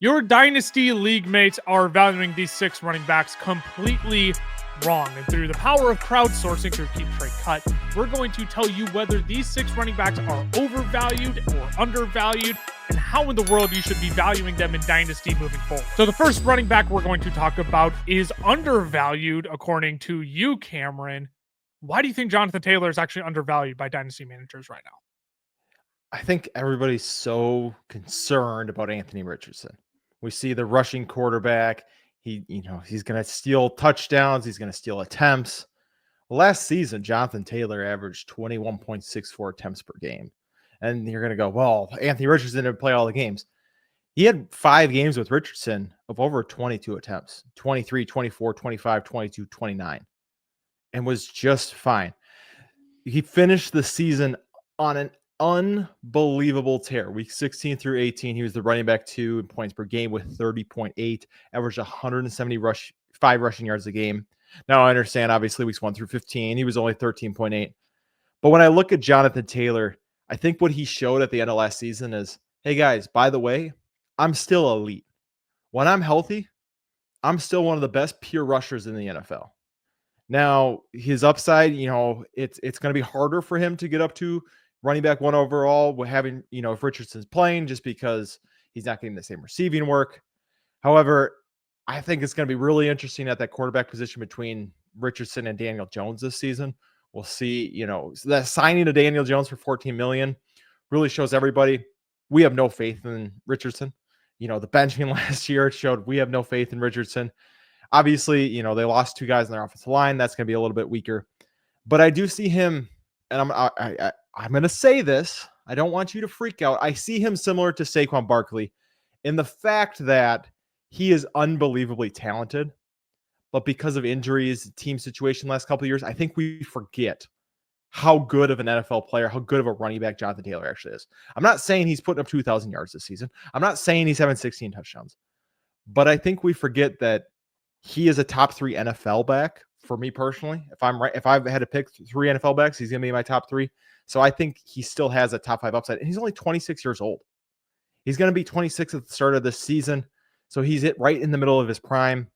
Your Dynasty league mates are valuing these 6 running backs completely wrong. And through the power of crowdsourcing through Keep Trade Cut, we're going to tell you whether these 6 running backs are overvalued or undervalued, and how in the world you should be valuing them in Dynasty moving forward. So the first running back we're going to talk about is undervalued, according to you, Cameron. Why do you think Jonathan Taylor is actually undervalued by Dynasty managers right now? I think everybody's so concerned about Anthony Richardson. We see the rushing quarterback. He's going to steal touchdowns. He's going to steal attempts. Last season, Jonathan Taylor averaged 21.64 attempts per game. And you're going to go, well, Anthony Richardson didn't play all the games. He had 5 games with Richardson of over 22 attempts, 23, 24, 25, 22, 29, and was just fine. He finished the season on an unbelievable tear. Week 16 through 18, he was the running back 2 in points per game with 30.8, averaged 175 rushing yards a game. Now I understand, obviously, weeks 1 through 15, he was only 13.8. But when I look at Jonathan Taylor, I think what he showed at the end of last season is, hey guys, by the way, I'm still elite. When I'm healthy, I'm still one of the best pure rushers in the NFL. Now, his upside, it's going to be harder for him to get up to running back 1 overall with having, if Richardson's playing, just because he's not getting the same receiving work. However, I think it's going to be really interesting at that quarterback position between Richardson and Daniel Jones this season. We'll see, that signing of Daniel Jones for $14 million really shows everybody we have no faith in Richardson. The benching last year showed we have no faith in Richardson. Obviously, they lost 2 guys in their offensive line. That's going to be a little bit weaker. But I do see him, and I'm going to say this. I don't want you to freak out. I see him similar to Saquon Barkley in the fact that he is unbelievably talented. But because of injuries, team situation last couple of years, I think we forget how good of an NFL player, how good of a running back Jonathan Taylor actually is. I'm not saying he's putting up 2,000 yards this season. I'm not saying he's having 16 touchdowns. But I think we forget that he is a top 3 NFL back for me personally. If I've had to pick 3 NFL backs, he's going to be my top 3. So I think he still has a top 5 upside. And he's only 26 years old. He's going to be 26 at the start of this season. So he's right in the middle of his prime.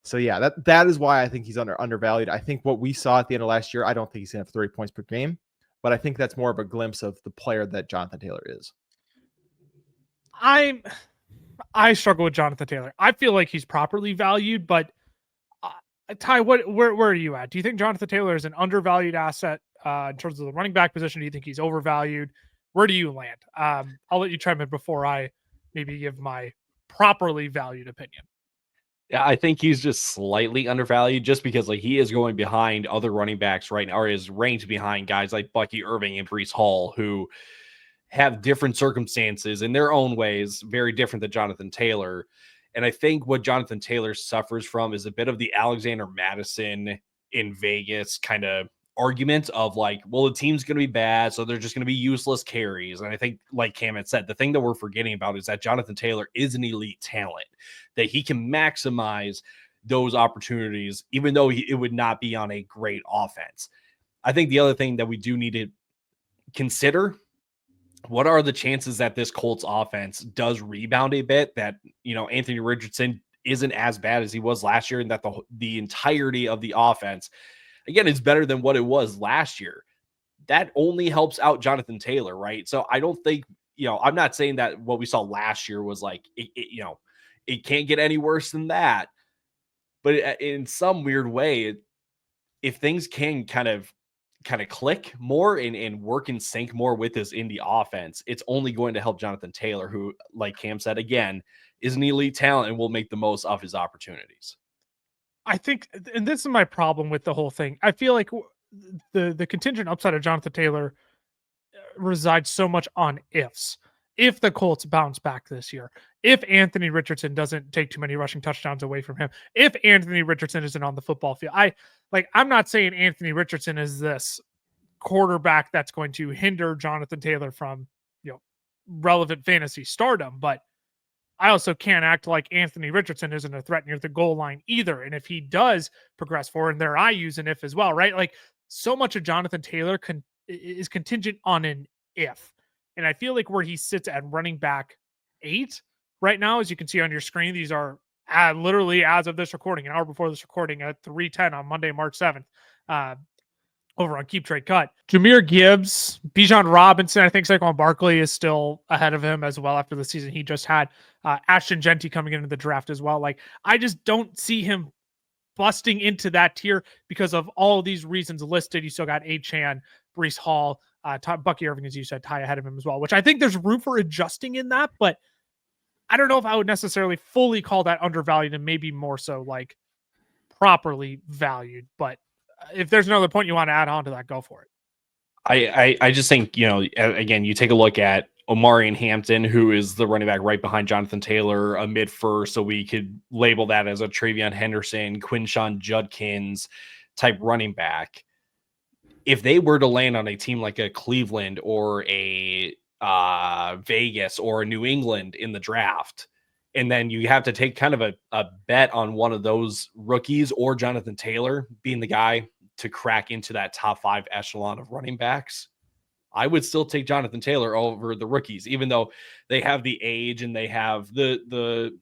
So yeah, that is why I think he's undervalued. I think what we saw at the end of last year, I don't think he's going to have 30 points per game, but I think that's more of a glimpse of the player that Jonathan Taylor is. I struggle with Jonathan Taylor. I feel like he's properly valued, but Ty, where are you at? Do you think Jonathan Taylor is an undervalued asset in terms of the running back position? Do you think he's overvalued? Where do you land? I'll let you chime in before I maybe give my properly valued opinion. Yeah, I think he's just slightly undervalued just because he is going behind other running backs right now, or is ranked behind guys like Bucky Irving and Breece Hall, who have different circumstances in their own ways, very different than Jonathan Taylor. And I think what Jonathan Taylor suffers from is a bit of the Alexander Madison in Vegas kind of argument of well, the team's going to be bad, so they're just going to be useless carries. And I think, like Cam had said, the thing that we're forgetting about is that Jonathan Taylor is an elite talent, that he can maximize those opportunities, even though it would not be on a great offense. I think the other thing that we do need to consider, what are the chances that this Colts offense does rebound a bit, that, Anthony Richardson isn't as bad as he was last year, and that the entirety of the offense, again, is better than what it was last year. That only helps out Jonathan Taylor, right? So I don't think, I'm not saying that what we saw last year was it can't get any worse than that. But in some weird way, if things can kind of click more and work in sync more with this Indy offense, it's only going to help Jonathan Taylor, who, like Cam said, again, is an elite talent and will make the most of his opportunities. I think, and this is my problem with the whole thing, I feel like the contingent upside of Jonathan Taylor resides so much on ifs. If the Colts bounce back this year, if Anthony Richardson doesn't take too many rushing touchdowns away from him, if Anthony Richardson isn't on the football field, I'm not saying Anthony Richardson is this quarterback that's going to hinder Jonathan Taylor from, relevant fantasy stardom, but I also can't act like Anthony Richardson isn't a threat near the goal line either. And if he does progress forward, and there I use an if as well, right? So much of Jonathan Taylor is contingent on an if. And I feel like where he sits at running back 8 right now. As you can see on your screen, these are literally as of this recording, an hour before this recording at 3:10 on Monday, March 7th. Over on Keep Trade Cut. Jahmyr Gibbs, Bijan Robinson, I think Saquon Barkley is still ahead of him as well after the season he just had. Ashton Genty coming into the draft as well. Like, I just don't see him busting into that tier because of all of these reasons listed. You still got Achane, Breece Hall, Bucky Irving, as you said, Ty ahead of him as well, which I think there's room for adjusting in that, but I don't know if I would necessarily fully call that undervalued and maybe more so like properly valued. But if there's another point you want to add on to that, go for it. I just think, again, you take a look at Omarion Hampton, who is the running back right behind Jonathan Taylor, a mid-first, so we could label that as a Travion Henderson, Quinshawn Judkins type running back. If they were to land on a team like a Cleveland or a Vegas or a New England in the draft, and then you have to take kind of a bet on one of those rookies or Jonathan Taylor being the guy to crack into that top 5 echelon of running backs, I would still take Jonathan Taylor over the rookies, even though they have the age and they have the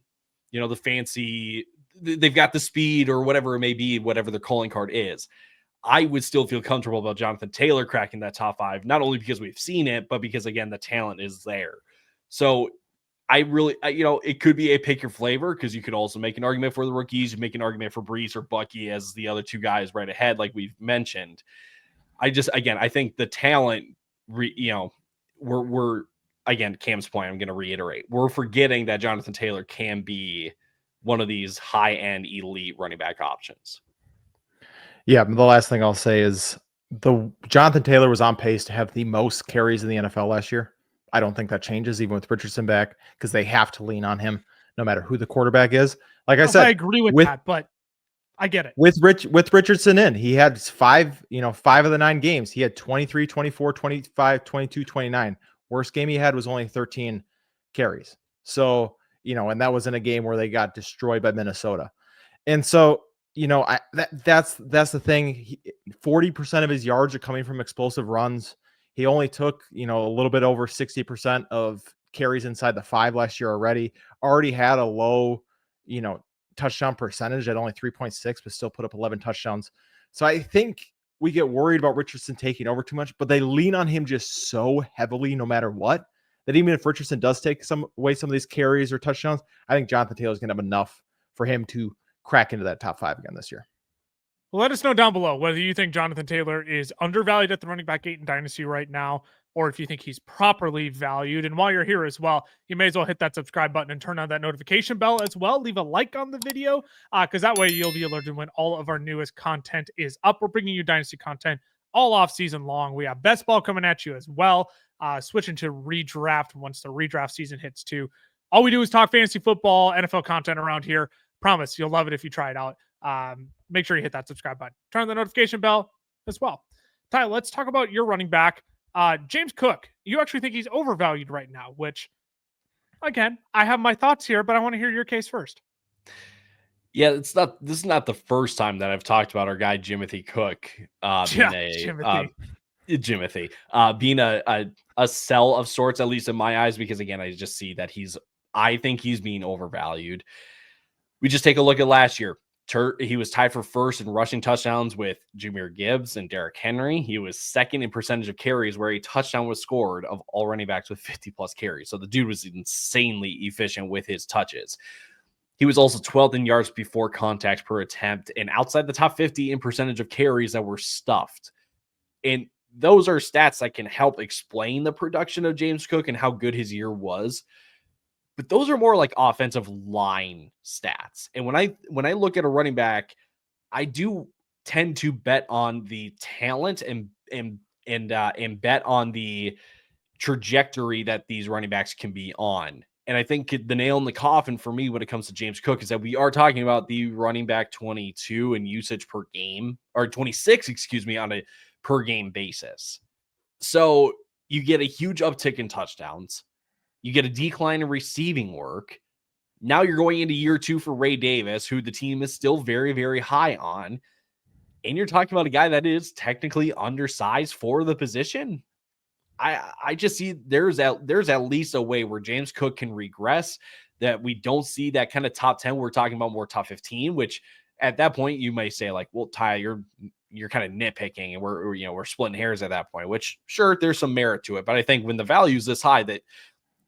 fancy, they've got the speed or whatever it may be, whatever their calling card is. I would still feel comfortable about Jonathan Taylor cracking that top 5, not only because we've seen it, but because, again, the talent is there. So I really, it could be a pick your flavor, because you could also make an argument for the rookies, you make an argument for Breece or Bucky as the other two guys right ahead, like we've mentioned. I think the talent, we're again, Cam's point, I'm going to reiterate, we're forgetting that Jonathan Taylor can be one of these high-end elite running back options. Yeah, the last thing I'll say is Jonathan Taylor was on pace to have the most carries in the NFL last year. I don't think that changes even with Richardson back, because they have to lean on him no matter who the quarterback is. Like I said, I agree with that, but I get it. With Richardson in, he had 5 of the 9 games. He had 23, 24, 25, 22, 29. Worst game he had was only 13 carries. So, and that was in a game where they got destroyed by Minnesota. And so, that's the thing. 40% of his yards are coming from explosive runs. He only took, a little bit over 60% of carries inside the 5 last year already had a low, touchdown percentage at only 3.6, but still put up 11 touchdowns. So I think we get worried about Richardson taking over too much, but they lean on him just so heavily no matter what, that even if Richardson does take away some of these carries or touchdowns, I think Jonathan Taylor is going to have enough for him to crack into that top 5 again this year. Well, let us know down below whether you think Jonathan Taylor is undervalued at the running back 8 in Dynasty right now, or if you think he's properly valued. And while you're here as well, you may as well hit that subscribe button and turn on that notification bell as well. Leave a like on the video, because that way you'll be alerted when all of our newest content is up. We're bringing you Dynasty content all off season long. We have best ball coming at you as well, switching to redraft once the redraft season hits too. All we do is talk fantasy football, NFL content around here. Promise you'll love it if you try it out. Make sure you hit that subscribe button. Turn on the notification bell as well. Ty, let's talk about your running back. James Cook, you actually think he's overvalued right now, which, again, I have my thoughts here, but I want to hear your case first. Yeah, this is not the first time that I've talked about our guy, Jimothy Cook, being a sell of sorts, at least in my eyes, because, again, I just see that I think he's being overvalued. We just take a look at last year. He was tied for first in rushing touchdowns with Jahmyr Gibbs and Derrick Henry. He was second in percentage of carries where a touchdown was scored of all running backs with 50-plus carries. So the dude was insanely efficient with his touches. He was also 12th in yards before contact per attempt and outside the top 50 in percentage of carries that were stuffed. And those are stats that can help explain the production of James Cook and how good his year was. But those are more like offensive line stats. And when I look at a running back, I do tend to bet on the talent and bet on the trajectory that these running backs can be on. And I think the nail in the coffin for me when it comes to James Cook is that we are talking about the running back 22 in usage per game, or 26, on a per game basis. So you get a huge uptick in touchdowns. You get a decline in receiving work. Now you're going into year 2 for Ray Davis, who the team is still very, very high on. And you're talking about a guy that is technically undersized for the position. I just see there's at least a way where James Cook can regress. that we don't see that kind of top 10. We're talking about more top 15, which at that point you may say like, well, Ty, you're kind of nitpicking and we're splitting hairs at that point, which sure, there's some merit to it. But I think when the value is this high that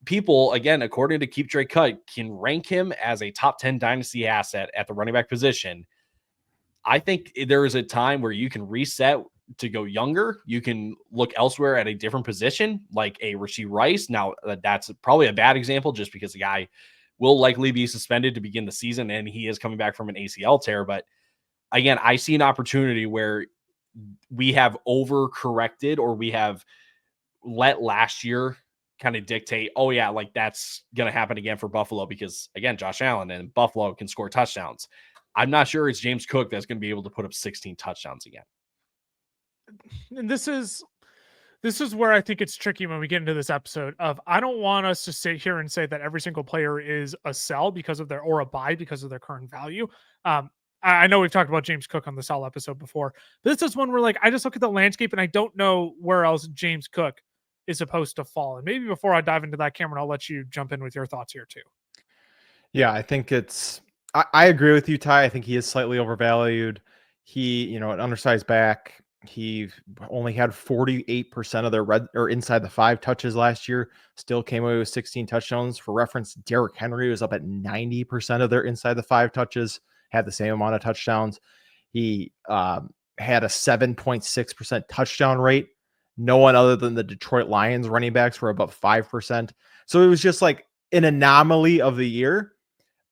people, again, according to Keep Trade Cut, can rank him as a top 10 dynasty asset at the running back position, I think there is a time where you can reset to go younger. You can look elsewhere at a different position, like a Rashee Rice. Now, that's probably a bad example just because the guy will likely be suspended to begin the season and he is coming back from an ACL tear. But again, I see an opportunity where we have overcorrected or we have let last year kind of dictate, oh yeah, like that's going to happen again for Buffalo because again, Josh Allen and Buffalo can score touchdowns. I'm not sure it's James Cook that's going to be able to put up 16 touchdowns again. And this is where I think it's tricky when we get into this episode of, I don't want us to sit here and say that every single player is a sell because of their, or a buy because of their current value. I know we've talked about James Cook on the sell episode before, but this is one where like, I just look at the landscape and I don't know where else James Cook is supposed to fall. And maybe before I dive into that, Cameron, I'll let you jump in with your thoughts here too. Yeah, I think I agree with you, Ty. I think he is slightly overvalued. He, an undersized back. He only had 48% of their red or inside the 5 touches last year, still came away with 16 touchdowns. For reference, Derrick Henry was up at 90% of their inside the 5 touches, had the same amount of touchdowns. He had a 7.6% touchdown rate. No one other than the Detroit Lions running backs were above 5%. So it was just like an anomaly of the year,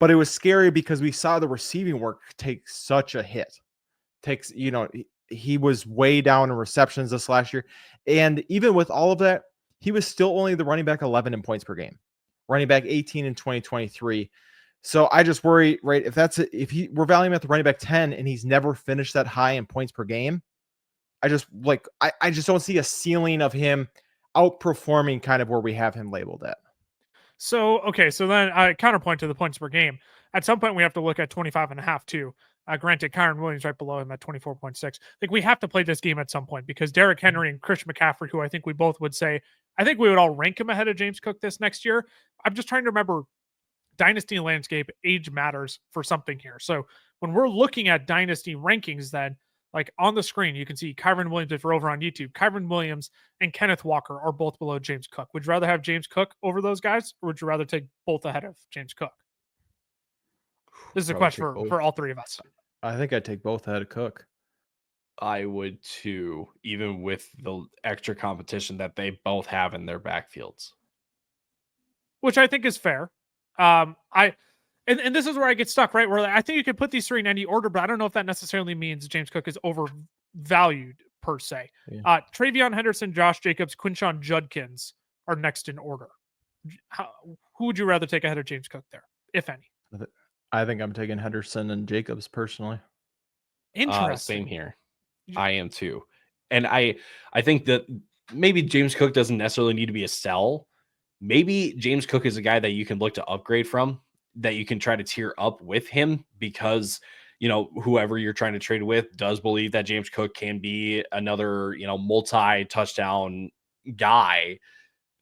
but it was scary because we saw the receiving work take such a hit. He was way down in receptions this last year. And even with all of that, he was still only the running back 11 in points per game, running back 18 in 2023. So I just worry, right? We're valuing him at the running back 10 and he's never finished that high in points per game. I just don't see a ceiling of him outperforming kind of where we have him labeled at. So then I counterpoint to the points per game. At some point we have to look at 25.5 too. Granted, Kyron Williams right below him at 24.6. Like we have to play this game at some point because Derrick Henry and Christian McCaffrey, who I think we both would say, I think we would all rank him ahead of James Cook this next year. I'm just trying to remember dynasty landscape, age matters for something here. So when we're looking at dynasty rankings, then like on the screen, you can see Kyron Williams, if you're over on YouTube, Kyron Williams and Kenneth Walker are both below James Cook. Would you rather have James Cook over those guys, or would you rather take both ahead of James Cook? This is a question for all three of us. I think I'd take both ahead of Cook. I would too, even with the extra competition that they both have in their backfields. Which I think is fair. And this is where I get stuck, right? Where I think you could put these three in any order, but I don't know if that necessarily means James Cook is overvalued per se. Yeah. Travion Henderson, Josh Jacobs, Quinshon Judkins are next in order. Who would you rather take ahead of James Cook there, if any? I think I'm taking Henderson and Jacobs personally. Interesting. Same here. I am too. And I think that maybe James Cook doesn't necessarily need to be a sell. Maybe James Cook is a guy that you can look to upgrade from, that you can try to tier up with him because, whoever you're trying to trade with does believe that James Cook can be another, multi-touchdown guy.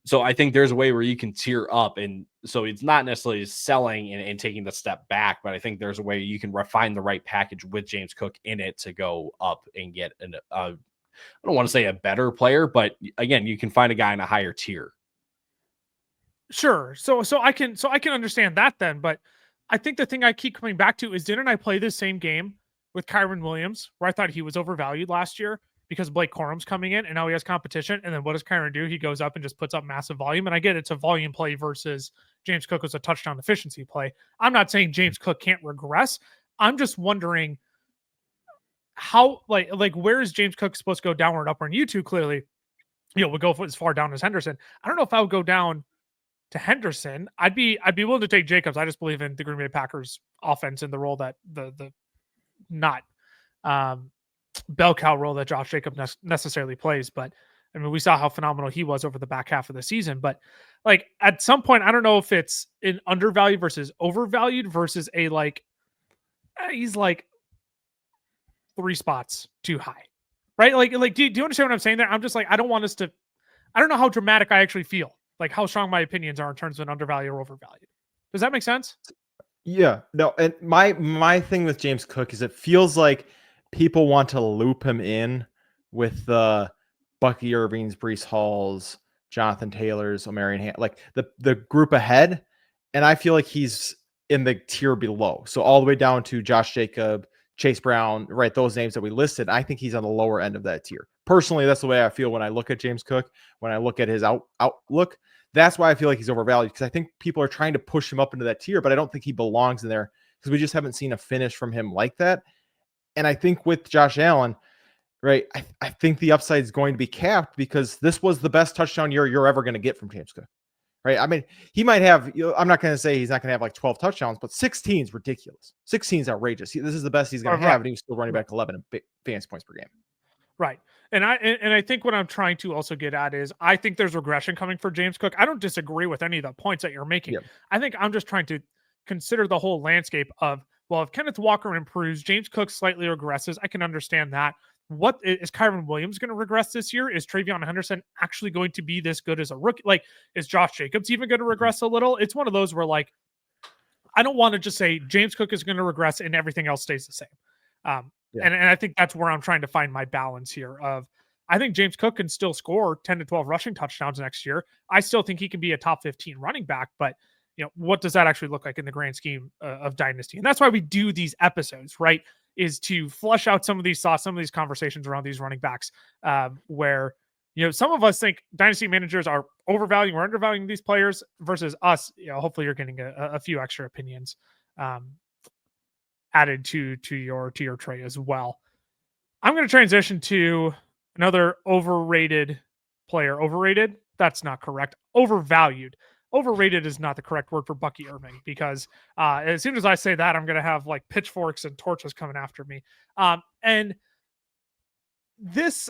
So I think there's a way where you can tier up. And so it's not necessarily selling and taking the step back, but I think there's a way you can refine the right package with James Cook in it to go up and get I don't want to say a better player, but again, you can find a guy in a higher tier. Sure. So I can understand that then, but I think the thing I keep coming back to is, didn't I play this same game with Kyron Williams where I thought he was overvalued last year because Blake Corum's coming in and now he has competition? And then what does Kyron do? He goes up and just puts up massive volume. And I get it's a volume play versus James Cook was a touchdown efficiency play. I'm not saying James Cook can't regress. I'm just wondering how, like where is James Cook supposed to go downward, upward? And you two clearly, would go as far down as Henderson. I don't know if I would go down to Henderson. I'd be willing to take Jacobs. I just believe in the Green Bay Packers offense and the role that the not bell cow role that Josh Jacobs necessarily plays. But I mean, we saw how phenomenal he was over the back half of the season. But like at some point, I don't know if it's an undervalued versus overvalued versus a he's like 3 spots too high, right? Like do you understand what I'm saying there? I'm just like, I don't know how dramatic I actually feel. Like how strong my opinions are in terms of an undervalued or overvalued. Does that make sense? Yeah, no, and my thing with James Cook is it feels like people want to loop him in with the Bucky Irvings, Breece Halls, Jonathan Taylors, Omarion like the group ahead, and I feel like he's in the tier below. So all the way down to Josh Jacob, Chase Brown, right? Those names that we listed, I think he's on the lower end of that tier. Personally, that's the way I feel when I look at James Cook, when I look at his outlook. That's why I feel like he's overvalued, because I think people are trying to push him up into that tier, but I don't think he belongs in there because we just haven't seen a finish from him like that. And I think with Josh Allen, right, I think the upside is going to be capped because this was the best touchdown year you're ever going to get from James Cook, right? I mean, he might have, I'm not going to say he's not going to have like 12 touchdowns, but 16 is ridiculous. 16 is outrageous. This is the best he's going to have, and he's still running back 11 in fantasy points per game. Right. And I think what I'm trying to also get at is I think there's regression coming for James Cook. I don't disagree with any of the points that you're making. Yep. I think I'm just trying to consider the whole landscape of, well, if Kenneth Walker improves, James Cook slightly regresses. I can understand that. What is Kyron Williams going to regress this year? Is Travion Henderson actually going to be this good as a rookie? Like, is Josh Jacobs even going to regress a little? It's one of those where, like, I don't want to just say James Cook is going to regress and everything else stays the same. And I think that's where I'm trying to find my balance here of, I think James Cook can still score 10 to 12 rushing touchdowns next year. I still think he can be a top 15 running back, but what does that actually look like in the grand scheme of Dynasty? And that's why we do these episodes, right? Is to flush out some of these thoughts, some of these conversations around these running backs, where, some of us think Dynasty managers are overvaluing or undervaluing these players versus us. Hopefully you're getting a few extra opinions added to your tray as well. I'm going to transition to another overrated player. Overrated? That's not correct. Overvalued. Overrated is not the correct word for Bucky Irving, because as soon as I say that, I'm going to have like pitchforks and torches coming after me. And this,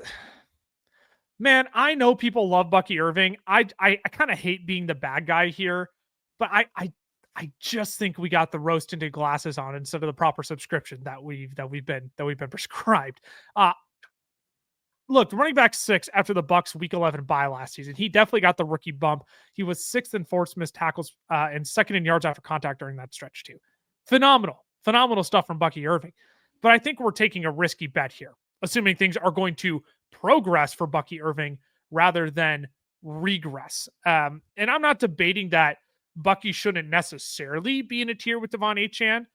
man, I know people love Bucky Irving. I kind of hate being the bad guy here, but I just think we got the rose-tinted glasses on instead of the proper subscription that we've been prescribed. Look, the running back 6 after the Bucs week 11 bye last season, he definitely got the rookie bump. He was 6th in forced missed tackles and 2nd in yards after contact during that stretch too. Phenomenal stuff from Bucky Irving. But I think we're taking a risky bet here, assuming things are going to progress for Bucky Irving rather than regress. And I'm not debating that Bucky shouldn't necessarily be in a tier with Devon Achane.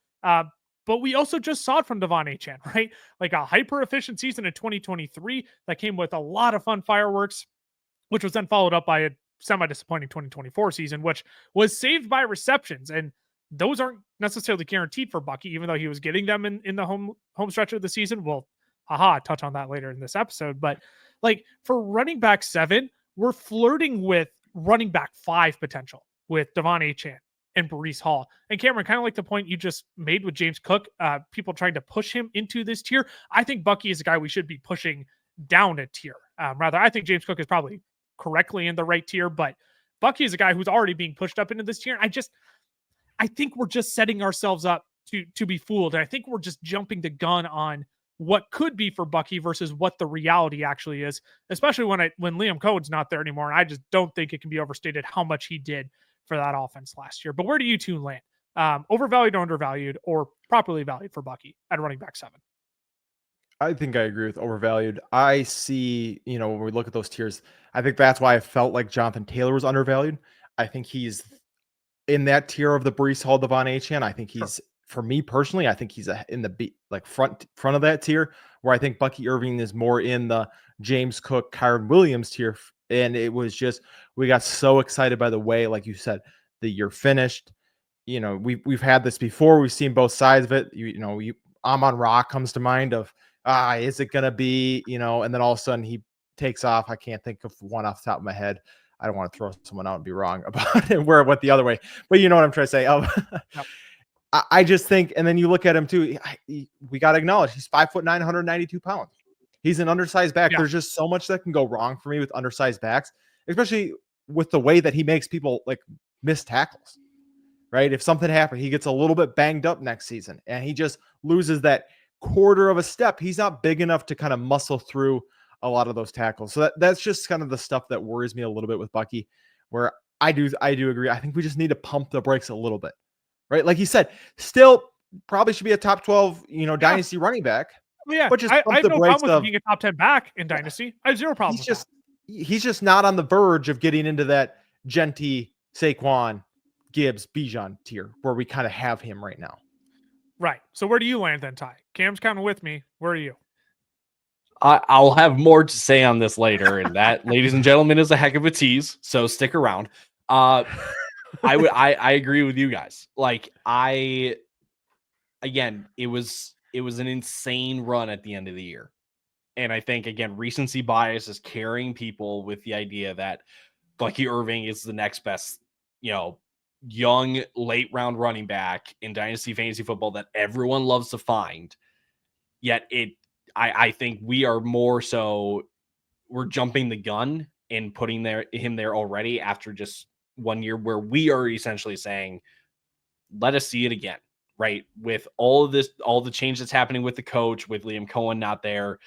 But we also just saw it from Devon Achane, right? Like a hyper-efficient season in 2023 that came with a lot of fun fireworks, which was then followed up by a semi-disappointing 2024 season, which was saved by receptions. And those aren't necessarily guaranteed for Bucky, even though he was getting them in the home stretch of the season. We'll touch on that later in this episode. But like for running back 7, we're flirting with running back 5 potential with Devon Achane and Breece Hall. And Cameron, kind of like the point you just made with James Cook, people trying to push him into this tier. I think Bucky is a guy we should be pushing down a tier. Rather, I think James Cook is probably correctly in the right tier, but Bucky is a guy who's already being pushed up into this tier. I think we're just setting ourselves up to be fooled. And I think we're just jumping the gun on what could be for Bucky versus what the reality actually is, especially when Liam Cohen's not there anymore. And I just don't think it can be overstated how much he did for that offense last year. But where do you two land? Overvalued or undervalued, or properly valued for Bucky at running back 7? I think I agree with overvalued. I see, when we look at those tiers, I think that's why I felt like Jonathan Taylor was undervalued. I think he's in that tier of the Breece Hall, Devon Achane. I think he's, for me personally, I think he's in the front of that tier, where I think Bucky Irving is more in the James Cook, Kyron Williams tier. And it was just, we got so excited by the way, like you said, the year finished. We've had this before. We've seen both sides of it. Amon-Ra comes to mind of, is it going to be, and then all of a sudden he takes off. I can't think of one off the top of my head. I don't want to throw someone out and be wrong about it, where it went the other way. But you know what I'm trying to say. Yep. I just think, and then you look at him too, we got to acknowledge he's 5'9", 192 pounds. He's an undersized back. Yeah. There's just so much that can go wrong for me with undersized backs, especially with the way that he makes people like miss tackles, right? If something happened, he gets a little bit banged up next season and he just loses that quarter of a step. He's not big enough to kind of muscle through a lot of those tackles. So that's just kind of the stuff that worries me a little bit with Bucky, where I do agree. I think we just need to pump the brakes a little bit. right? Like he said, still probably should be a top 12, dynasty running back. Well, yeah, But just I pump have the no brakes problem with him of being a top 10 back in Dynasty. I have zero problem with that. he's just not on the verge of getting into that Genty, Saquon, Gibbs, Bijan tier where we kind of have him right now. Right. So where do you land then, Ty? Cam's kind of with me. Where are you? I'll have more to say on this later, and that, ladies and gentlemen, is a heck of a tease. So stick around. I agree with you guys. Like again, it was an insane run at the end of the year. And I think, again, recency bias is carrying people with the idea that Bucky Irving is the next best, young late round running back in Dynasty fantasy football that everyone loves to find. Yet I think we are more so, we're jumping the gun and putting him there already after just 1 year, where we are essentially saying, let us see it again. Right. With all of this, all the change that's happening with the coach, with Liam Cohen not there,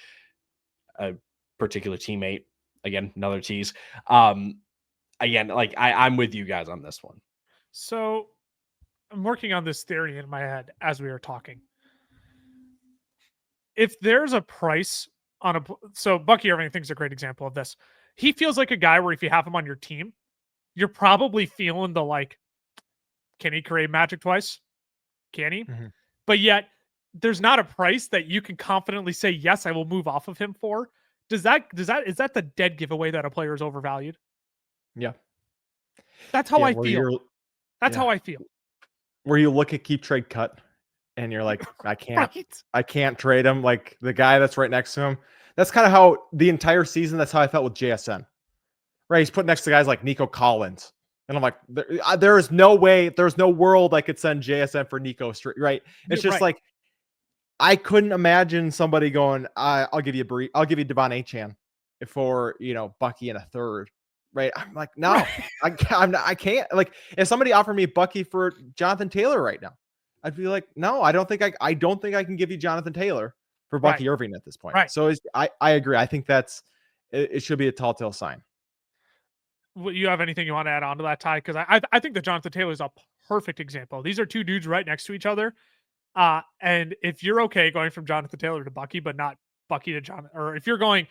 a particular teammate, again, another tease. Again, like I'm with you guys on this one. So I'm working on this theory in my head as we are talking. If there's a price on so Bucky Irving, I think, is a great example of this. He feels like a guy where if you have him on your team, you're probably feeling the like, can he create magic twice? Can he? Mm-hmm. But yet there's not a price that you can confidently say, yes, I will move off of him for. Is that the dead giveaway that a player is overvalued? Yeah. That's how I feel. That's how I feel. Where you look at keep trade cut and you're like, I can't, Right. I can't trade him. Like the guy that's right next to him. That's kind of how the entire season, that's how I felt with JSN. Right. He's put next to guys like Nico Collins. And I'm like, there is no way, there's no world I could send JSN for Nico straight. Right. It's just like, I couldn't imagine somebody going, I'll give you Devon Achane for, Bucky in a third. Right. I'm like, no, I can't. Like, if somebody offered me Bucky for Jonathan Taylor right now, I'd be like, no, I don't think I can give you Jonathan Taylor for Bucky Irving at this point. Right. So I agree. I think it should be a telltale sign. You have anything you want to add on to that, Ty? Because I think that Jonathan Taylor is a perfect example. These are two dudes right next to each other. And if you're okay going from Jonathan Taylor to Bucky, but not Bucky to Jonathan, or if you're going,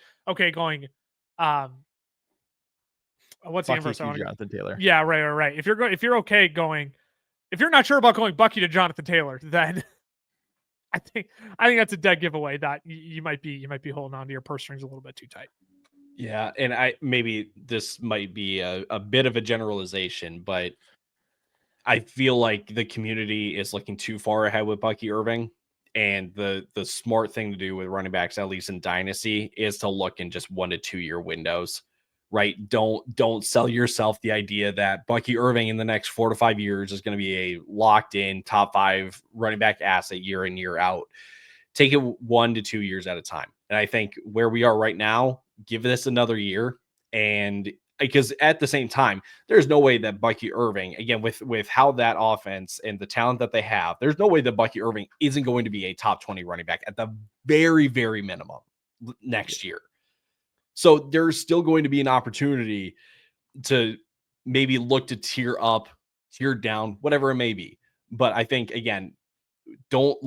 what's the inverse? Jonathan Taylor. Yeah, right. If you're okay going, if you're not sure about going Bucky to Jonathan Taylor, then I think that's a dead giveaway that you might be holding on to your purse strings a little bit too tight. Yeah, and maybe this might be a bit of a generalization, but I feel like the community is looking too far ahead with Bucky Irving, and the smart thing to do with running backs, at least in Dynasty, is to look in just 1 to 2 year windows. Right? Don't sell yourself the idea that Bucky Irving in the next 4 to 5 years is going to be a locked in top 5 running back asset year in, year out. Take it 1 to 2 years at a time. And I think where we are right now, give this another year. And because at the same time, there's no way that Bucky Irving, again, with how that offense and the talent that they have, there's no way that Bucky Irving isn't going to be a top 20 running back at the very, very minimum next year. So there's still going to be an opportunity to maybe look to tier up, tier down, whatever it may be. But I think, again, don't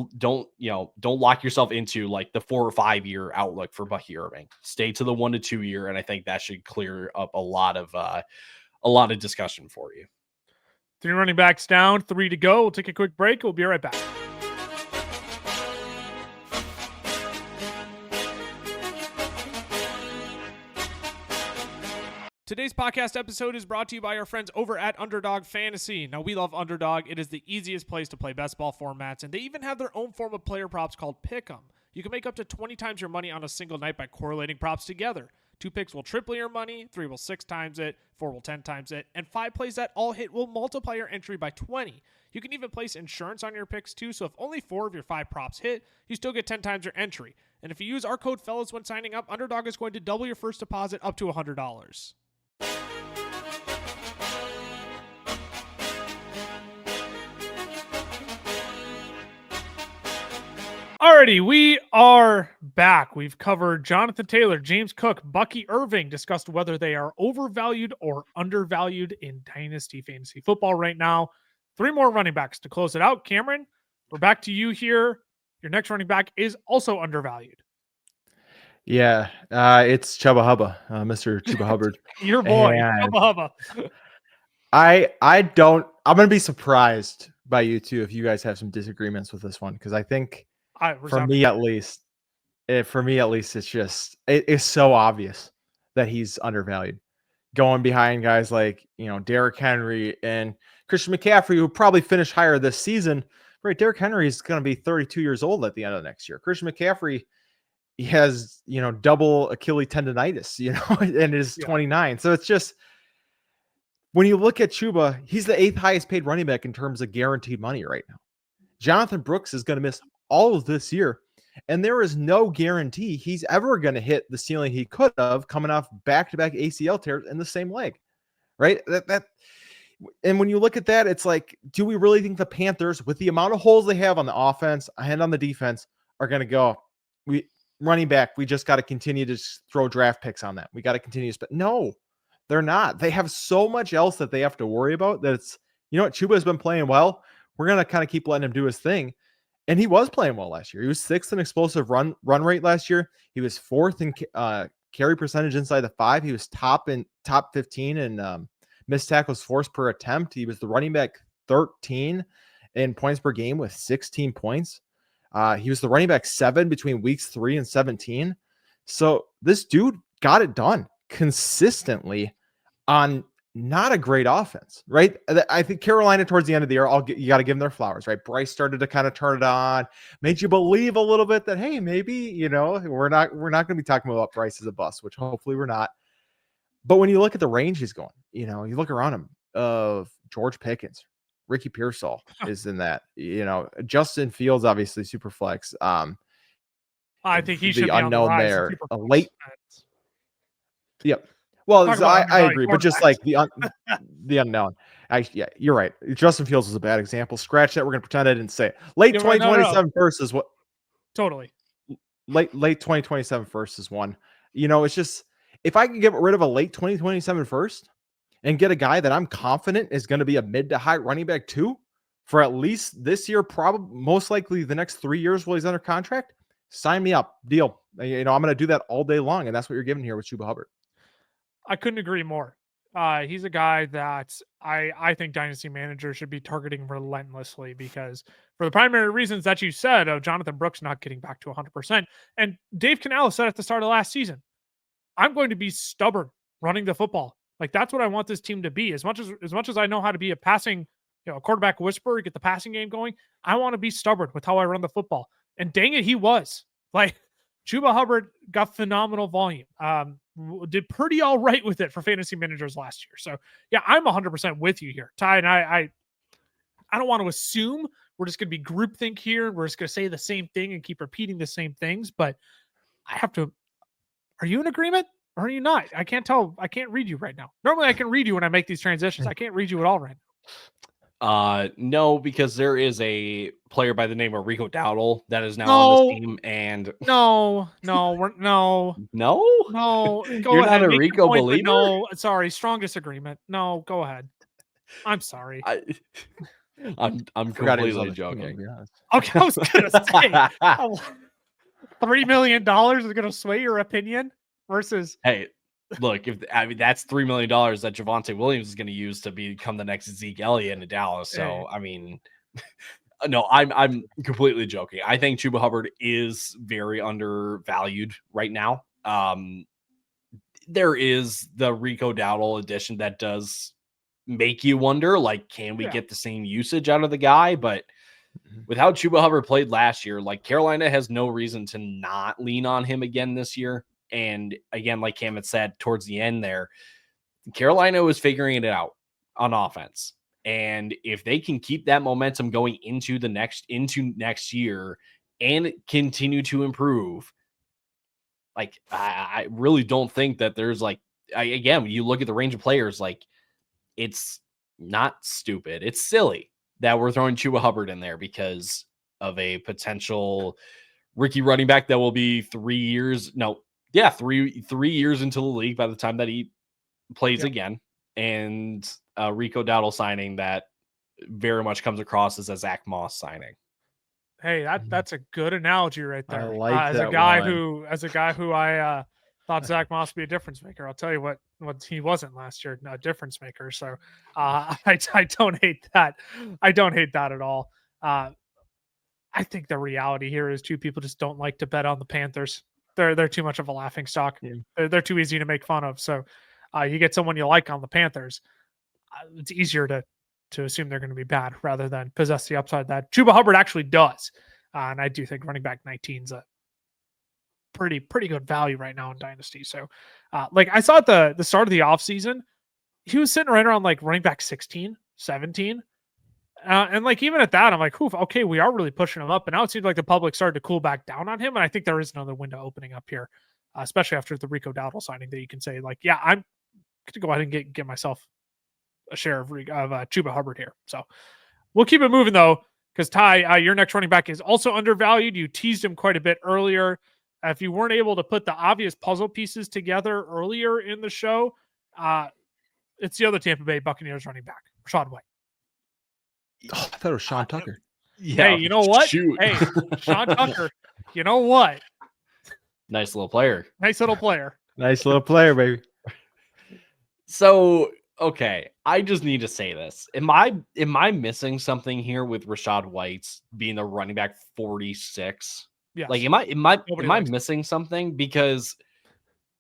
lock yourself into like the 4 or 5 year outlook for Bucky Irving. Stay to the 1 to 2 year, and I think that should clear up a lot of discussion for you. 3 running backs down, 3 to go. We'll take a quick break. We'll be right back. Today's podcast episode is brought to you by our friends over at Underdog Fantasy. Now, we love Underdog. It is the easiest place to play best ball formats, and they even have their own form of player props called Pick'em. You can make up to 20 times your money on a single night by correlating props together. 2 picks will triple your money, 3 will 6 times it, 4 will 10 times it, and 5 plays that all hit will multiply your entry by 20. You can even place insurance on your picks too, so if only 4 of your 5 props hit, you still get 10 times your entry. And if you use our code FELLAS when signing up, Underdog is going to double your first deposit up to $100. Alrighty, we are back. We've covered Jonathan Taylor, James Cook, Bucky Irving, discussed whether they are overvalued or undervalued in Dynasty Fantasy Football right now. 3 more running backs to close it out. Cameron, we're back to you here. Your next running back is also undervalued. Yeah, it's Chuba Hubbard, Mr. Chuba Hubbard. Your boy, And Chuba Hubbard. I'm gonna be surprised by you two if you guys have some disagreements with this one, because I think for me at least, it's so obvious that he's undervalued, going behind guys like Derrick Henry and Christian McCaffrey, who probably finish higher this season. Right, Derrick Henry is going to be 32 years old at the end of next year. Christian McCaffrey, he has double Achilles tendonitis, and is 29. So it's just, when you look at Chuba, he's the 8th highest paid running back in terms of guaranteed money right now. Jonathan Brooks is going to miss all of this year, and there is no guarantee he's ever going to hit the ceiling he could have coming off back-to-back ACL tears in the same leg, right? And when you look at that, it's like, do we really think the Panthers, with the amount of holes they have on the offense and on the defense, are going to go, running back, we just got to continue to throw draft picks on that. We got to continue to spend. No, they're not. They have so much else that they have to worry about that it's, Chuba has been playing well. We're going to kind of keep letting him do his thing. And he was playing well last year. He was 6th in explosive run rate last year. He was 4th in carry percentage inside the 5. He was top 15 in missed tackles forced per attempt. He was the running back 13 in points per game with 16 points. He was the running back 7 between weeks 3 and 17. So this dude got it done consistently on not a great offense, right? I think Carolina towards the end of the year, you got to give them their flowers, right? Bryce started to kind of turn it on, made you believe a little bit that, hey, maybe, we're not going to be talking about Bryce as a bust, which hopefully we're not. But when you look at the range he's going, you look around him of George Pickens, Ricky Pearsall is in that, Justin Fields, obviously super flex. I think he should be unknown on the rise there. Super A late. Yep. Well, I agree, but just like the unknown. You're right. Justin Fields is a bad example. Scratch that. We're going to pretend I didn't say it. Late 2027 first is what. Totally. Late 2027 first is one. It's just, if I can get rid of a late 2027 first and get a guy that I'm confident is going to be a mid to high running back 2 for at least this year, probably most likely the next 3 years while he's under contract, sign me up. Deal. I'm going to do that all day long, and that's what you're giving here with Chuba Hubbard. I couldn't agree more. He's a guy that I think dynasty managers should be targeting relentlessly, because for the primary reasons that you said of Jonathan Brooks not getting back to 100%. And Dave Canales said at the start of last season, I'm going to be stubborn running the football. Like, that's what I want this team to be. As much as I know how to be a passing, a quarterback whisperer, get the passing game going, I want to be stubborn with how I run the football. And dang it, he was. Like, Chuba Hubbard got phenomenal volume. Did pretty all right with it for fantasy managers last year. So yeah, I'm 100% with you here, Ty. And I don't want to assume we're just going to be groupthink here. We're just going to say the same thing and keep repeating the same things. But I have to. Are you in agreement or are you not? I can't tell. I can't read you right now. Normally I can read you when I make these transitions. I can't read you at all right now. No, because there is a player by the name of Rico Dowdle that is now on this team, and no. You're Go not ahead. a Make Rico your point, believer? No, sorry, strong disagreement. No, go ahead. I'm sorry. I'm Forgot he was on completely the team, joking. to be honest. Okay, I was gonna say $3 million is gonna sway your opinion versus. Hey, look, that's $3 million that Javonte Williams is going to use to become the next Zeke Elliott in Dallas. So, I mean, no, I'm completely joking. I think Chuba Hubbard is very undervalued right now. There is the Rico Dowdle addition that does make you wonder, like, can we get the same usage out of the guy? But with how Chuba Hubbard played last year, like, Carolina has no reason to not lean on him again this year. And again, like Cam had said towards the end there, Carolina was figuring it out on offense. And if they can keep that momentum going into next year and continue to improve, like, I really don't think that there's again, when you look at the range of players, like, it's not stupid. It's silly that we're throwing Chuba Hubbard in there because of a potential rookie running back that will be 3 years. No, yeah, 3 years into the league by the time that he plays again, and Rico Dowdle signing that very much comes across as a Zach Moss signing. Hey, that's a good analogy right there. I like as that a guy one. who I thought Zach Moss would be a difference maker. I'll tell you what he wasn't last year, a difference maker. So I don't hate that. I don't hate that at all. I think the reality here is two people just don't like to bet on the Panthers. They're too much of a laughing stock. Yeah. They're too easy to make fun of. So you get someone you like on the Panthers, it's easier to assume they're going to be bad rather than possess the upside that Chuba Hubbard actually does. And I do think running back 19 is a pretty good value right now in Dynasty. So like I saw at the start of the offseason, he was sitting right around like running back 16, 17. And like even at that, I'm like, okay, we are really pushing him up. But now it seems like the public started to cool back down on him. And I think there is another window opening up here, especially after the Rico Dowdle signing, that you can say, like, yeah, I'm going to go ahead and get myself a share of Chuba Hubbard here. So we'll keep it moving, though, because Ty, your next running back is also undervalued. You teased him quite a bit earlier. If you weren't able to put the obvious puzzle pieces together earlier in the show, it's the other Tampa Bay Buccaneers running back, Rachaad White. Oh, I thought it was Sean Tucker. Yeah, hey, you know what? Shoot. Hey, Sean Tucker, you know what? Nice little player. Nice little player. Nice little player, baby. So, okay, I just need to say this. Am I missing something here with Rachaad White being the running back 46? Yes. Like, am I missing something? Because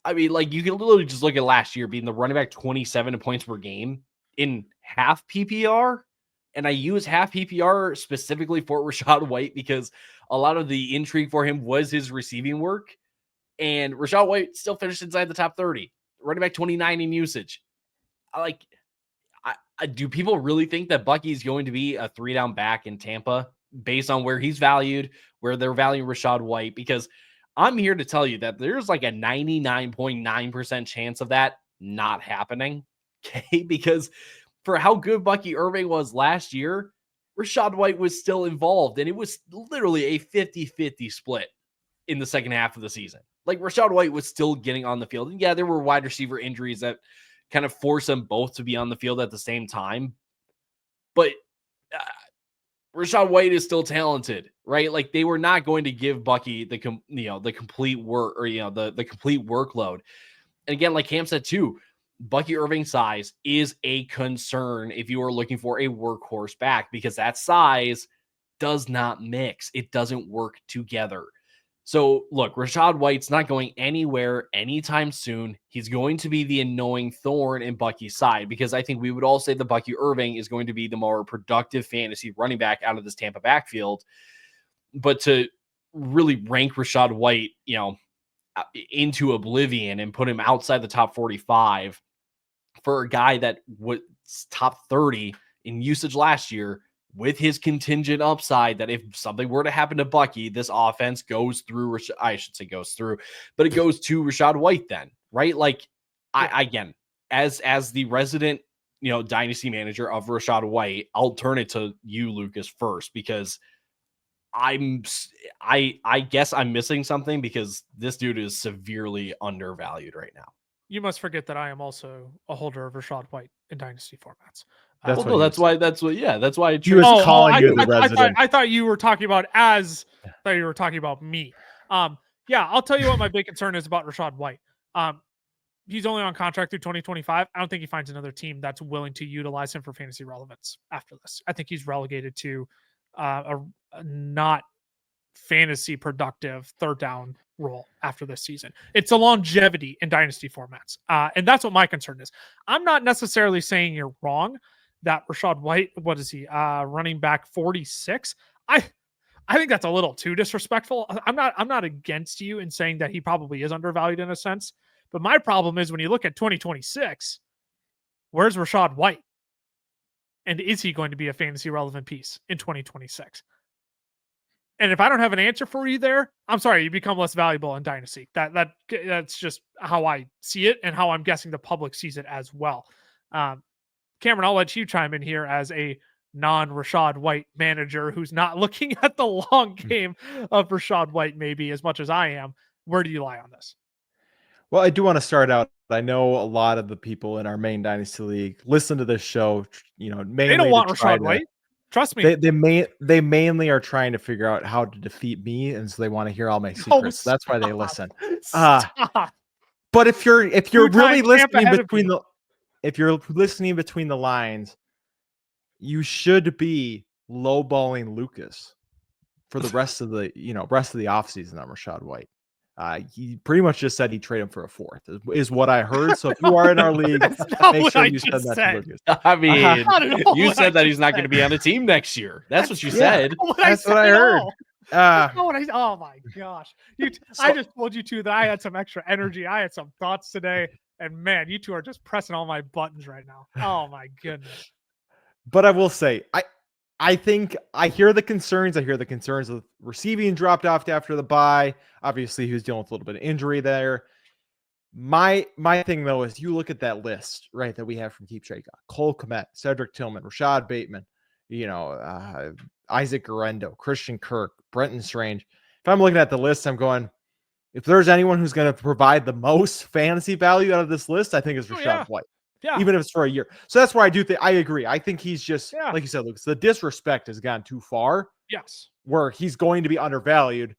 I mean, like, you can literally just look at last year being the running back 27 points per game in half PPR. And I use half PPR specifically for Rachaad White because a lot of the intrigue for him was his receiving work. And Rachaad White still finished inside the top 30, running back 29 in usage. Do people really think that Bucky's going to be a 3-down back in Tampa based on where he's valued, where they're valuing Rachaad White? Because I'm here to tell you that there's like a 99.9% chance of that not happening. Okay. Because for how good Bucky Irving was last year, Rachaad White was still involved, and it was literally a 50-50 split in the second half of the season. Like, Rachaad White was still getting on the field. And yeah, there were wide receiver injuries that kind of forced them both to be on the field at the same time. But Rachaad White is still talented, right? Like, they were not going to give Bucky the complete work, or the complete workload. And again, like Cam said too, Bucky Irving's size is a concern if you are looking for a workhorse back, because that size does not mix. It doesn't work together. So look, Rachaad White's not going anywhere anytime soon. He's going to be the annoying thorn in Bucky's side, because I think we would all say that Bucky Irving is going to be the more productive fantasy running back out of this Tampa backfield. But to really rank Rachaad White, into oblivion and put him outside the top 45 for a guy that was top 30 in usage last year, with his contingent upside that if something were to happen to Bucky, this offense goes through, but it goes to Rachaad White then, right? Like, I again, as the resident, dynasty manager of Rachaad White, I'll turn it to you, Lucas, first, because I guess I'm missing something, because this dude is severely undervalued right now. You must forget that I am also a holder of Rachaad White in dynasty formats. That's why he was calling you the resident. I thought you were talking about me. Yeah, I'll tell you what my big concern is about Rachaad White. He's only on contract through 2025. I don't think he finds another team that's willing to utilize him for fantasy relevance after this. I think he's relegated to a not fantasy productive third down role after this season. It's a longevity in dynasty formats. And that's what my concern is. I'm not necessarily saying you're wrong that Rachaad White, what is he, running back 46? I think that's a little too disrespectful. I'm not against you in saying that he probably is undervalued in a sense, but my problem is when you look at 2026, where's Rachaad White? And is he going to be a fantasy relevant piece in 2026? And if I don't have an answer for you there, I'm sorry, you become less valuable in Dynasty. That's just how I see it and how I'm guessing the public sees it as well. Cameron, I'll let you chime in here as a non-Rachaad White manager who's not looking at the long game of Rachaad White maybe as much as I am. Where do you lie on this? Well, I do want to start out I know a lot of the people in our main Dynasty League listen to this show, mainly They don't want to try Rachaad White. Trust me. they mainly are trying to figure out how to defeat me, and so they want to hear all my Oh, secrets. So that's why they listen. Stop. But if you're really Two-time champ listening ahead of between you. if you're listening between the lines, you should be lowballing Lucas for the rest of the offseason on Rachaad White. He pretty much just said he'd trade him for a fourth, is what I heard. So if you are in our league, make sure you send that to Lucas. I mean, you what said that I he's not going to be on the team next year. That's what you said. That's what I heard. Oh my gosh. I just told you two that I had some extra energy. I had some thoughts today. And man, you two are just pressing all my buttons right now. Oh my goodness. But I will say, I think I hear the concerns. I hear the concerns of receiving dropped off after the bye. Obviously, he was dealing with a little bit of injury there. My thing, though, is you look at that list, right, that we have from Keep Shake, Cole Kmet, Cedric Tillman, Rashad Bateman, Isaac Guerrero, Christian Kirk, Brenton Strange. If I'm looking at the list, I'm going, if there's anyone who's going to provide the most fantasy value out of this list, I think it's Rachaad White. Yeah. Even if it's for a year. So that's where I do think I agree. I think he's just, like you said, Lucas, the disrespect has gone too far. Yes. Where he's going to be undervalued.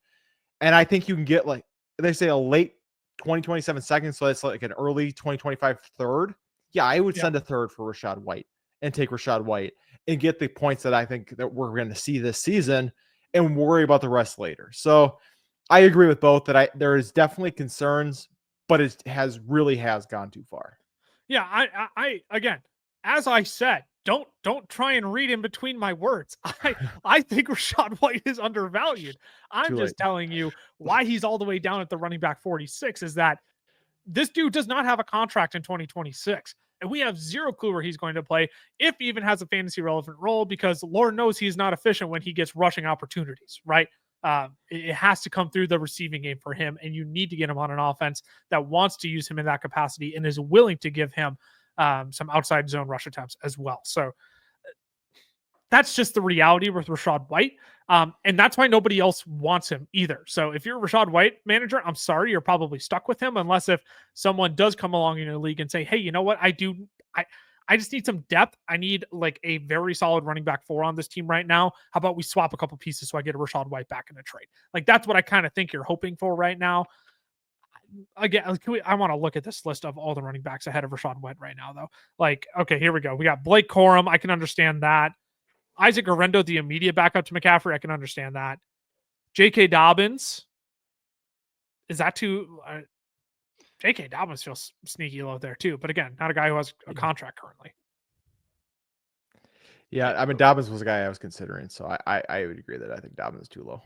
And I think you can get, like, they say a late 2027 second. So that's like an early 2025 third. Yeah, I would send a third for Rachaad White and take Rachaad White and get the points that I think that we're going to see this season and worry about the rest later. So I agree with both that there is definitely concerns, but it has gone too far. Yeah, I again, as I said, don't try and read in between my words. I think Rachaad White is undervalued. I'm just telling you why he's all the way down at the running back 46 is that this dude does not have a contract in 2026. And we have zero clue where he's going to play, if he even has a fantasy relevant role, because Lord knows he's not efficient when he gets rushing opportunities, right? It has to come through the receiving game for him, and you need to get him on an offense that wants to use him in that capacity and is willing to give him some outside zone rush attempts as well. So that's just the reality with Rachaad White. And that's why nobody else wants him either. So if you're a Rachaad White manager, I'm sorry, you're probably stuck with him, unless if someone does come along in your league and say, hey, you know what? I just need some depth. I need like a very solid running back 4 on this team right now. How about we swap a couple pieces so I get a Rachaad White back in a trade? Like, that's what I kind of think you're hoping for right now. Again, I want to look at this list of all the running backs ahead of Rachaad White right now, though. Like, okay, here we go. We got Blake Corum. I can understand that. Isaac Guerrero, the immediate backup to McCaffrey. I can understand that. J.K. Dobbins. Is that too... J.K. Dobbins feels sneaky low there too, but again, not a guy who has a contract currently. Yeah, I mean, Dobbins was a guy I was considering, so I would agree that I think Dobbins is too low.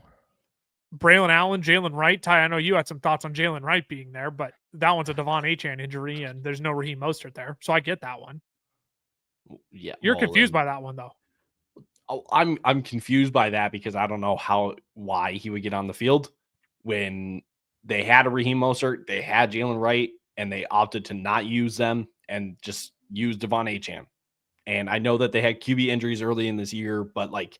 Braylon Allen, Jalen Wright. Ty, I know you had some thoughts on Jalen Wright being there, but that one's a Devon Achane injury, and there's no Raheem Mostert there, so I get that one. Yeah, you're confused by that one though. Oh, I'm confused by that because I don't know why he would get on the field when they had a Raheem Mostert, they had Jalen Wright, and they opted to not use them and just use Devon Achane. And I know that they had QB injuries early in this year, but like,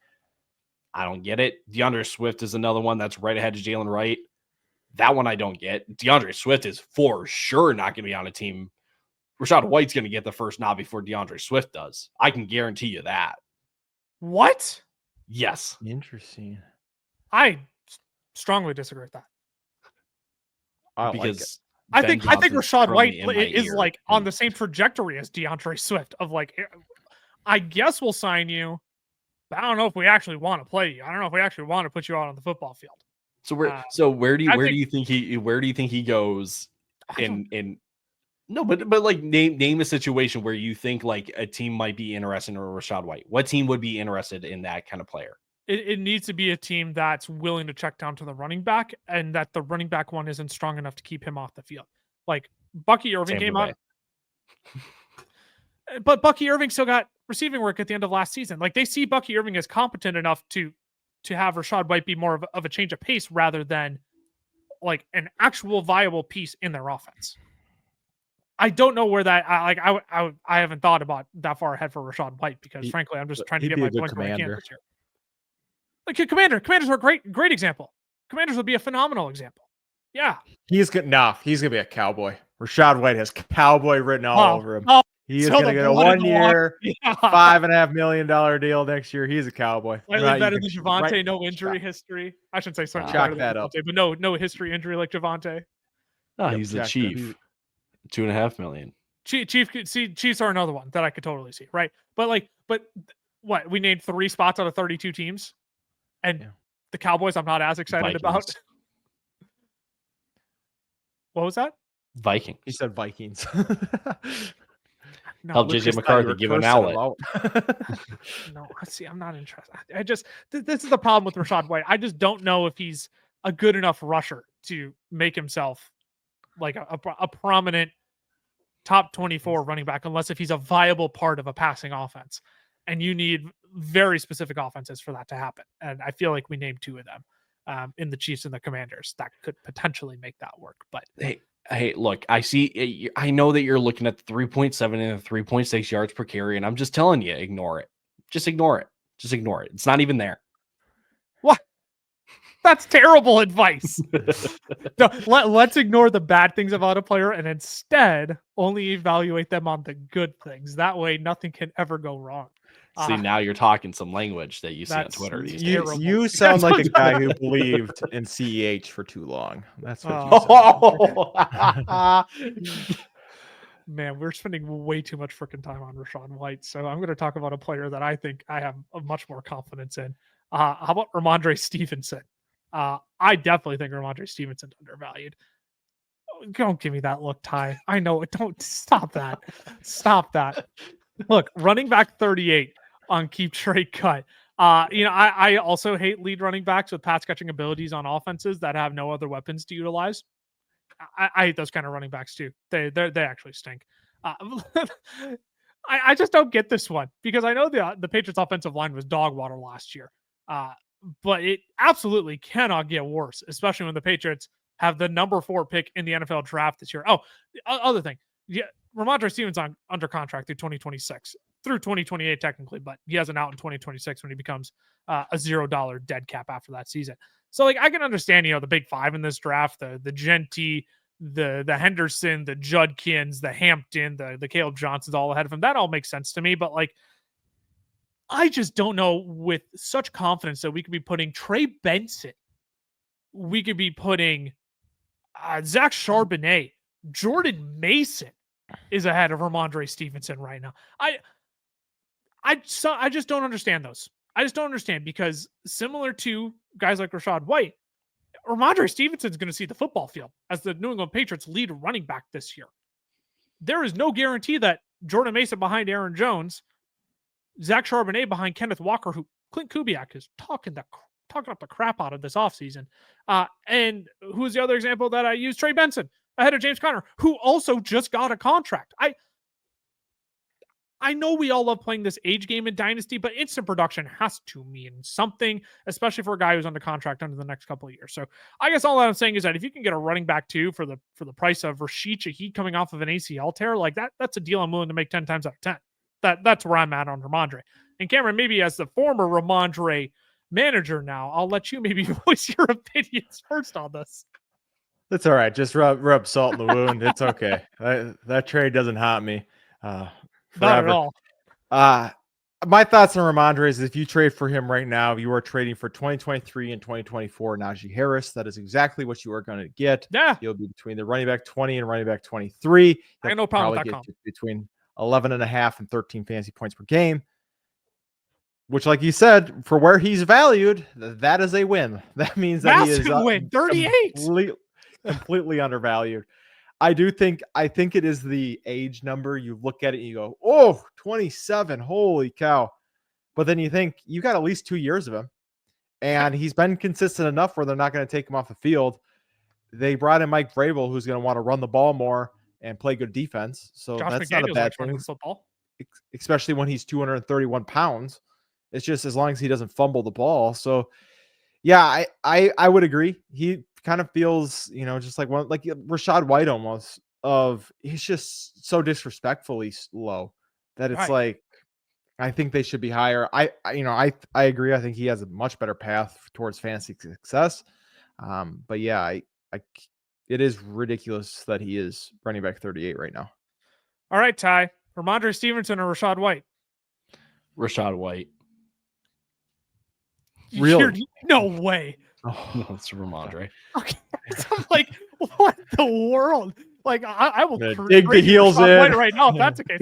I don't get it. DeAndre Swift is another one that's right ahead of Jalen Wright. That one I don't get. DeAndre Swift is for sure not going to be on a team. Rachaad White's going to get the first nod before DeAndre Swift does. I can guarantee you that. What? Yes. Interesting. I strongly disagree with that. Because I think Rachaad White is like on the same trajectory as DeAndre Swift of like, I guess we'll sign you, but I don't know if we actually want to play you. I don't know if we actually want to put you out on the football field. So where do you think he goes in no, but like name a situation where you think like a team might be interested in Rachaad White. What team would be interested in that kind of player? It needs to be a team that's willing to check down to the running back, and that the running back one isn't strong enough to keep him off the field. Like Bucky Irving came out, but Bucky Irving still got receiving work at the end of last season. Like they see Bucky Irving as competent enough to have Rachaad White be more of a change of pace rather than like an actual viable piece in their offense. I don't know where that I haven't thought about that far ahead for Rachaad White because frankly I'm just trying to get my points where I can this year. Like Commanders are a great example. Commanders would be a phenomenal example. Yeah. He's going to be a cowboy. Rachaad White has cowboy written all over him. He is so going to the get a blood in the one-year, water. $5.5 million deal next year. He's a cowboy. Slightly Right, better you than can- Javante, right- no injury history. I shouldn't say slightly Chalk better that than up. Javante, but no history injury like Javante. No, Yep, he's the Jack, chief. $2.5 million. Chiefs are another one that I could totally see, right? But what, we named 3 spots out of 32 teams, and Yeah. the Cowboys I'm not as excited about. Vikings. What was that? Vikings. He said Vikings. No, Help Lucas JJ thought you McCarthy were give an cursing him outlet. out. no. See, I'm not interested. I just this is the problem with Rachaad White. I just don't know if he's a good enough rusher to make himself like a prominent top 24 running back, unless if he's a viable part of a passing offense. And you need very specific offenses for that to happen. And I feel like we named 2 of them in the Chiefs and the Commanders that could potentially make that work. But Hey, look, I know that you're looking at the 3.7 and the 3.6 yards per carry, and I'm just telling you, ignore it. Just ignore it. Just ignore it. It's not even there. what? That's terrible advice. No, let's ignore the bad things about a player and instead only evaluate them on the good things. That way, nothing can ever go wrong. See, now you're talking some language that you see on That's- Twitter these You, days. terrible. you sound That's like a what- guy who believed in CEH for too long. That's what you sound. Man, we're spending way too much freaking time on Rachaad White. So I'm going to talk about a player that I think I have much more confidence in. How about Rhamondre Stevenson? I definitely think Rhamondre Stevenson's undervalued. Don't give me that look, Ty. I know it. Don't stop that. Stop that. Look, running back 38 on keep trade cut. I also hate lead running backs with pass catching abilities on offenses that have no other weapons to utilize. I hate those kind of running backs too. They actually stink. I just don't get this one because I know the Patriots offensive line was dog water last year. But it absolutely cannot get worse, especially when the Patriots have the number 4 pick in the NFL draft this year. Oh, the other thing. Yeah, Rhamondre Stevenson under contract through 2026, through 2028 technically, but he has an out in 2026 when he becomes a $0 dead cap after that season. So like I can understand, the big 5 in this draft, the Genty, the Henderson, the Judkins, the Hampton, the Caleb Johnsons all ahead of him. That all makes sense to me, but like I just don't know with such confidence that we could be putting Trey Benson, we could be putting Zach Charbonnet, Jordan Mason is ahead of Rhamondre Stevenson right now. I just don't understand those. I just don't understand because similar to guys like Rachaad White, Rhamondre Stevenson is going to see the football field as the New England Patriots lead running back this year. There is no guarantee that Jordan Mason behind Aaron Jones, Zach Charbonnet behind Kenneth Walker, who Clint Kubiak is talking up the crap out of this offseason. And who's the other example that I use? Trey Benson ahead of James Conner, who also just got a contract. I know we all love playing this age game in Dynasty, but instant production has to mean something, especially for a guy who's under contract under the next couple of years. So I guess all that I'm saying is that if you can get a running back too for the price of Rashid Shaheed coming off of an ACL tear, like that's a deal I'm willing to make 10 times out of 10. That's where I'm at on Rhamondre. And Cameron, maybe as the former Rhamondre manager now, I'll let you maybe voice your opinions first on this. That's all right. Just rub salt in the wound. It's okay. That trade doesn't haunt me. Not at all. My thoughts on Rhamondre is if you trade for him right now, you are trading for 2023 and 2024 Najee Harris. That is exactly what you are going to get. Yeah. You'll be between the running back 20 and running back 23. I got no problem with that comp. Between 11.5 and 13 fantasy points per game, which, like you said, for where he's valued, that is a win. That means that Massive he is win, 38. completely undervalued. I think it is the age number. You look at it and you go, oh, 27. Holy cow. But then you think you got at least 2 years of him. And he's been consistent enough where they're not going to take him off the field. They brought in Mike Vrabel, who's going to want to run the ball more and play good defense. So Josh that's McDaniels not a bad likes running thing, football. especially when he's 231 pounds. It's just as long as he doesn't fumble the ball. So, yeah, I would agree. He kind of feels, just like Rachaad White almost he's just so disrespectfully low that it's like, I think they should be higher. I agree. I think he has a much better path towards fantasy success. But yeah, it is ridiculous that he is running back 38 right now. All right, Ty. Rhamondre Stevenson or Rachaad White? Rachaad White. Really? No way. No, it's Rhamondre. Okay. I'm like, what the world? Like, I will dig the heels in right now. If that's the case,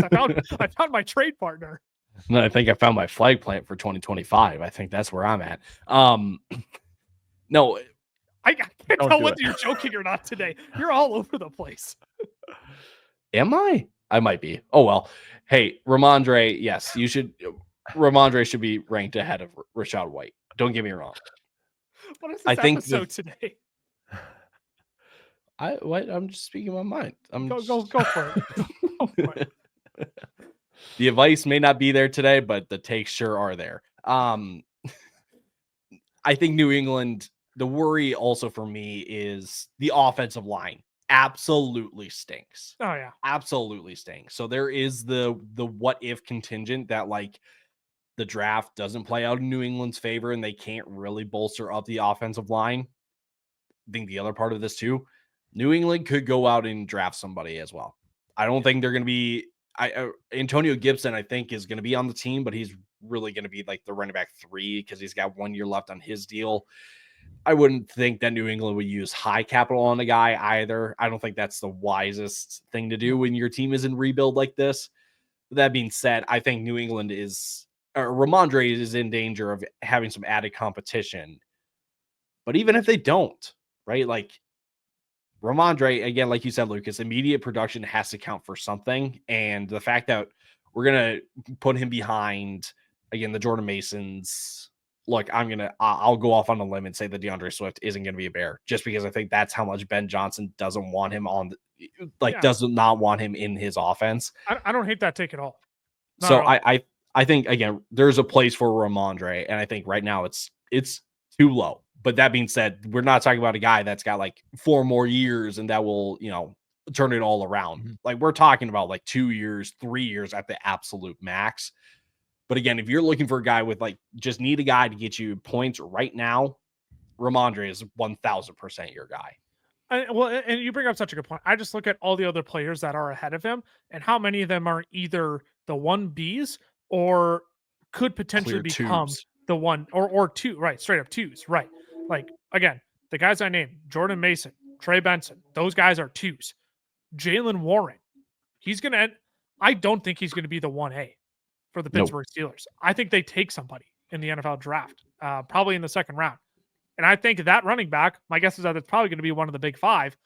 I found my trade partner. And I think I found my flag plant for 2025. I think that's where I'm at. No, I can't tell whether you're joking or not today. You're all over the place. Am I? I might be. Oh, well. Hey, Rhamondre, yes, you should. Rhamondre should be ranked ahead of Rachaad White. Don't get me wrong. What is this I think episode today? I'm just speaking my mind. Go for it. Go for it. The advice may not be there today, but the takes sure are there. I think New England, the worry also for me is the offensive line absolutely stinks. Oh yeah. Absolutely stinks. So there is the what if contingent that like the draft doesn't play out in New England's favor and they can't really bolster up the offensive line. I think the other part of this too, New England could go out and draft somebody as well. I don't think they're going to be Antonio Gibson, I think, is going to be on the team, but he's really going to be like the running back 3 because he's got 1 year left on his deal. I wouldn't think that New England would use high capital on a guy either. I don't think that's the wisest thing to do when your team is in rebuild like this. That being said, I think New England Rhamondre is in danger of having some added competition. But even if they don't, right? Like Rhamondre, again, like you said, Lucas, immediate production has to count for something. And the fact that we're going to put him behind, again, the Jordan Masons. Look, I'll go off on a limb and say that DeAndre Swift isn't going to be a Bear just because I think that's how much Ben Johnson doesn't want him does not want him in his offense. I don't hate that take at all. Not so at all. I think, again, there's a place for Rhamondre, and I think right now it's too low. But that being said, we're not talking about a guy that's got like 4 more years and that will, turn it all around. Mm-hmm. Like we're talking about like 2 years, 3 years at the absolute max. But again, if you're looking for a guy with like just need a guy to get you points right now, Rhamondre is 1000% your guy. And you bring up such a good point. I just look at all the other players that are ahead of him and how many of them are either the 1Bs or could potentially Clear become twos. the 1 or 2, right? Straight up 2s, right? Like, again, the guys I named, Jordan Mason, Trey Benson, those guys are 2s. Jalen Warren, I don't think he's going to be the 1A for the Pittsburgh Steelers. I think they take somebody in the NFL draft, probably in the second round. And I think that running back, my guess is that it's probably going to be one of the big 5.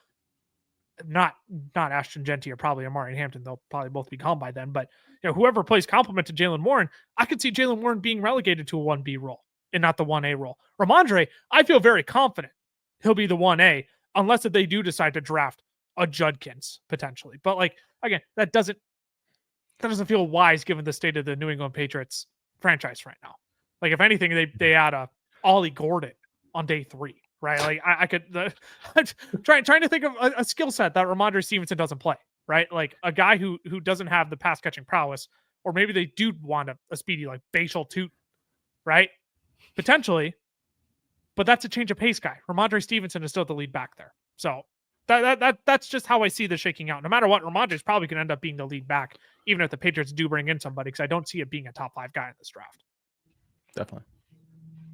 Not Ashton Genty or probably Amari Hampton. They'll probably both be gone by then. But whoever plays complement to Jalen Warren, I could see Jalen Warren being relegated to a 1B role and not the 1A role. Rhamondre, I feel very confident he'll be the 1A unless if they do decide to draft a Judkins potentially. But like, again, that doesn't feel wise given the state of the New England Patriots franchise right now. Like if anything, they add a Ollie Gordon on day 3, right? Like I could trying to think of a skill set that Rhamondre Stevenson doesn't play, right? Like a guy who doesn't have the pass catching prowess, or maybe they do want a speedy like Bashal Toot, right? Potentially, but that's a change of pace guy. Rhamondre Stevenson is still the lead back there. So that's just how I see this shaking out. No matter what, Rhamondre is probably going to end up being the lead back, even if the Patriots do bring in somebody, because I don't see it being a top 5 guy in this draft. Definitely.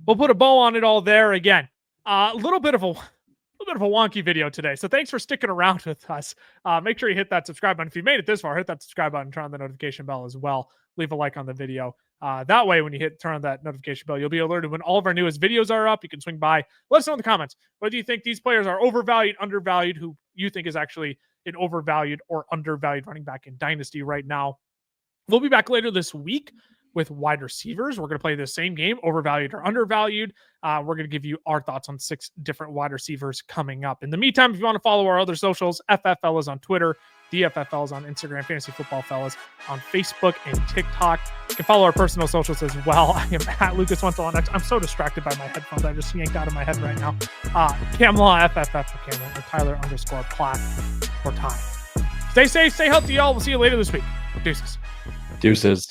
We'll put a bow on it all there again. A little bit of a wonky video today. So thanks for sticking around with us. Make sure you hit that subscribe button. If you made it this far, hit that subscribe button, turn on the notification bell as well. Leave a like on the video. That way, when you turn on that notification bell, you'll be alerted when all of our newest videos are up. You can swing by. Let us know in the comments. Whether you think these players are overvalued, undervalued, who you think is actually an overvalued or undervalued running back in Dynasty right now. We'll be back later this week with wide receivers. We're going to play the same game, overvalued or undervalued. We're going to give you our thoughts on 6 different wide receivers coming up. In the meantime, if you want to follow our other socials, FFL is on Twitter, DFFL is on Instagram, Fantasy Football Fellas on Facebook and TikTok. You can follow our personal socials as well. I am at Lucas Wenzel. I'm so distracted by my headphones. I just yanked out of my head right now. Camlaw FFF for Cameron, or Tyler_Platt for Ty. Stay safe, stay healthy, y'all. We'll see you later this week. Deuces.